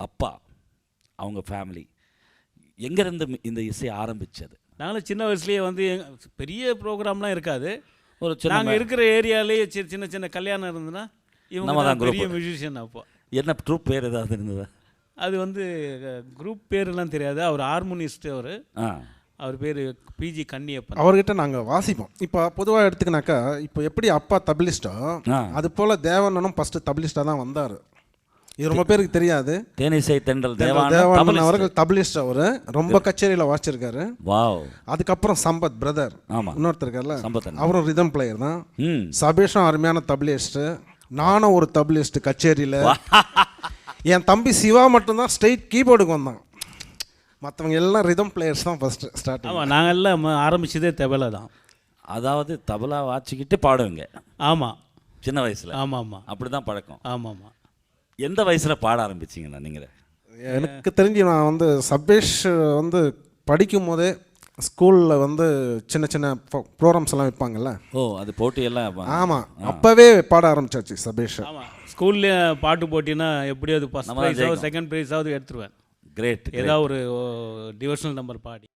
அப்பா, அவங்க ஃபேமிலி எங்கேருந்து இந்த இசை ஆரம்பித்தது? நாங்களும் சின்ன வயசுலேயே வந்து பெரிய ப்ரோக்ராம்லாம் இருக்காது. ஒரு சின்ன நாங்கள் இருக்கிற ஏரியாலேயே சின்ன சின்ன கல்யாணம் இருந்ததுன்னா இவங்க தான் பெரிய மியூசிஷியன். அப்போ என்ன ட்ரூப் பேர் ஏதாவது இருந்ததா? அது வந்து குரூப் பேரெலாம் தெரியாது. அவர் ஹார்மோனிஸ்ட். அவர் பேர் பிஜி கன்னியப்பன். அவர்கிட்ட நாங்கள் வாசிப்போம். இப்போ பொதுவாக எடுத்துக்கினாக்கா, இப்போ எப்படி அப்பா தபிலிஸ்டோ அது போல் தேவண்ணனும் ஃபஸ்ட்டு தபிலிஸ்டாக தான் வந்தார். இது ரொம்ப பேருக்கு தெரியாது. தேனிசை தென்றல் தேவானந்தன் அவர்கள் தபிலிஸ்ட். அவர் ரொம்ப கச்சேரியில் வாசிச்சிருக்காரு. வாவ். அதுக்கப்புறம் சம்பத் பிரதர் இன்னொருத்தர் இருக்கார்ல, அவரும் ரிதம் பிளேயர் தான். சபேஷும் அருமையான தபிலிஸ்ட். நானும் ஒரு தபிலிஸ்ட் கச்சேரியில். என் தம்பி சிவா மட்டும்தான் ஸ்ட்ரெயிட் கீபோர்டுக்கு வந்தான். மற்றவங்க எல்லாம் ரிதம் பிளேயர்ஸ் தான் ஃபஸ்ட்டு ஸ்டார்ட். ஆமாம், நாங்கள் எல்லாம் ஆரம்பிச்சதே தபலா தான். அதாவது தபலா வாச்சிக்கிட்டு பாடுவீங்க? ஆமாம், சின்ன வயசில். ஆமாம் ஆமாம், அப்படி தான் பழக்கம். ஆமாம் ஆமாம். எந்த வயசில் பாட ஆரம்பிச்சிங்கண்ணா நீங்கள்? எனக்கு தெரிஞ்சு நான் வந்து சபேஷ் வந்து படிக்கும் போதே ஸ்கூலில் வந்து சின்ன சின்ன ப்ரோக்ராம்ஸ் எல்லாம் வைப்பாங்கல்ல. ஓ, அது போட்டியெல்லாம். ஆமாம், அப்போவே பாட ஆரம்பிச்சாச்சு சபேஷ். ஆமாம், ஸ்கூல்லேயே பாட்டு போட்டினா எப்படியாவது ஃபஸ்ட் ப்ரைஸாவது செகண்ட் ப்ரைஸாவது எடுத்துருவேன். கிரேட். ஏதாவது ஒரு டிவிஷனல் நம்பர் பாடி.